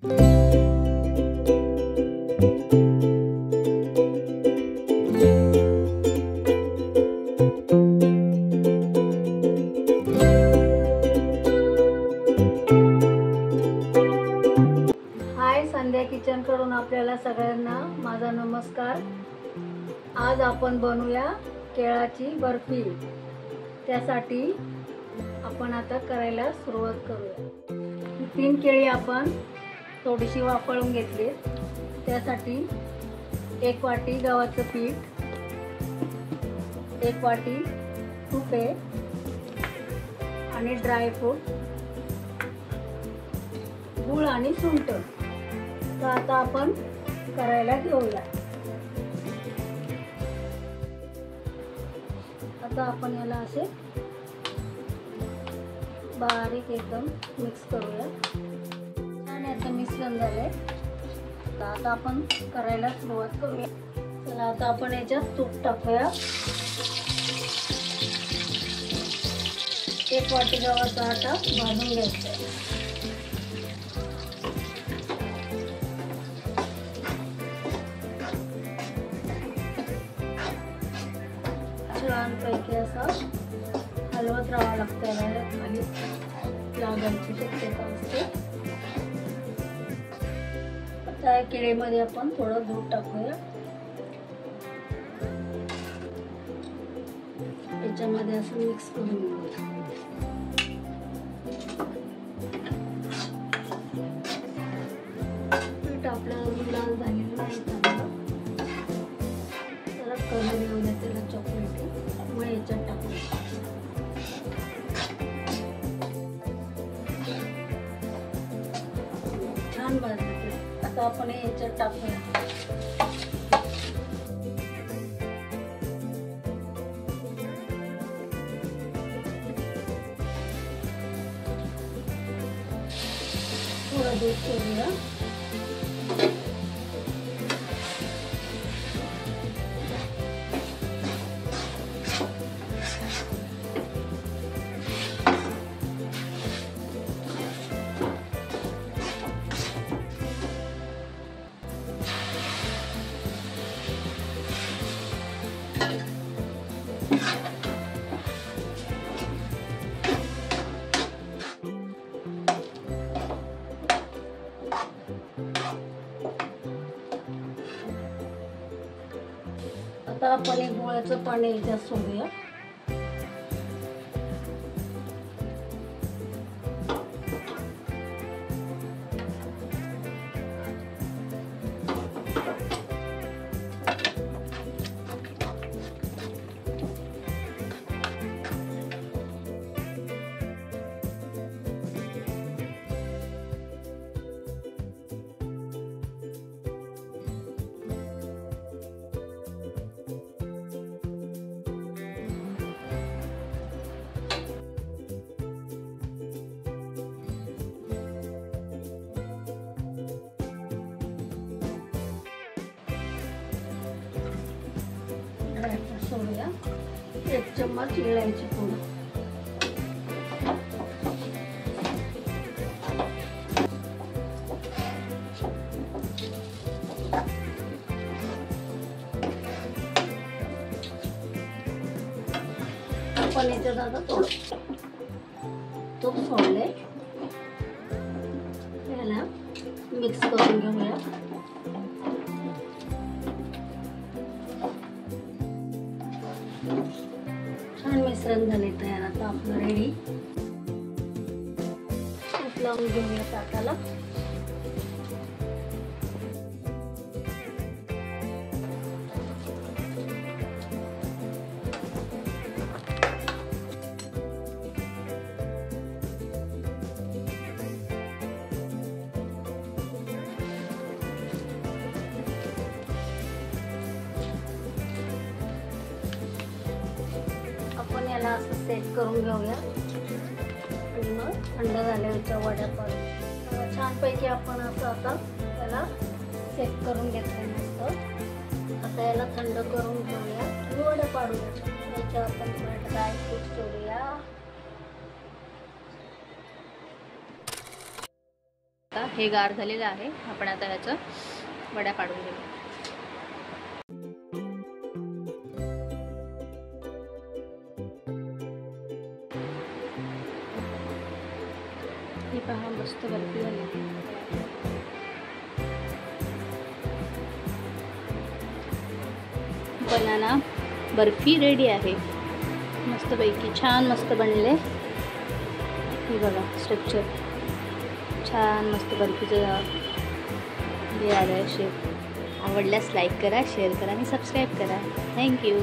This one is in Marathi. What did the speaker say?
संध्या किचन कडून आपल्याला सगळ्यांना माझा नमस्कार। आज आपण बनवूया केळाची बर्फी। त्यासाठी आपण आता करायला सुरुवात करूया। 3 केळी आपण थोडीशी वाफळून घेतली। त्यासाठी 1 वाटी गव्हाचं पीठ, 1 वाटी तूप आणि ड्रायफ्रूट, गूळ आणि सुंठ। तर आता आपण करायला घेऊया। आता आपण याला असे बारीक एकदम मिक्स करूया। आणि आता मिश्रण झालंय। आता आपण करायला सुरुवात करूया। चला आता आपण याच्यात तूप टाकूया। 1 वाटी गव्हाचा आटा भाजून घ्यायचा आहे। छानपैकी असा हलवत राहावं लागतं, याला खाली लागायची शक्यता असते। आता केळीमध्ये आपण थोडं दूध टाकूया। याच्यामध्ये असं मिक्स करून घेऊया। पीठ आपलं लाल झालेलं नाही, त्याला कलर येऊ द्या, त्याला चॉकलेटी। मग याच्यात टाकूया। छान भाजलं। आता आपण याच्यात टाकूया। थोडं दूध सोडूया। आता आपण एक गुळाचं पाणी याच्यात सोडूया। सोडूया। 1 चम्मच इलायची पूड, आपण याच्यात आता थोडं तूप सोडले। याला मिक्स करून घेऊया। छान मिश्रण झाले तयार। आता आपलं रेडी। तूप लावून घेऊया ताटाला। आपण याला असं सेट करून घेऊया आणि मग थंड झाल्याच्या वड्या पाडूया। छानपैकी आपण असं आता त्याला सेट करून घेतलं मस्त। आता याला थंड करून घेऊया आणि वड्या पाडूया। याच्यावर आपण थोडं ड्रायफ्रूट ठेवूया। आता हे गार झालेलं आहे. आपण आता ह्याचं वड्या पाडून घेऊ. ही पहा मस्त बर्फी झालेली. बनाना बर्फी रेडी आहे. मस्तपैकी छान मस्त बनले. हे बघा स्ट्रक्चर छान मस्त बर्फीचं हे आलं आहे शेप. आवडल्यास लाईक करा, शेअर करा आणि सबस्क्राईब करा. थँक्यू.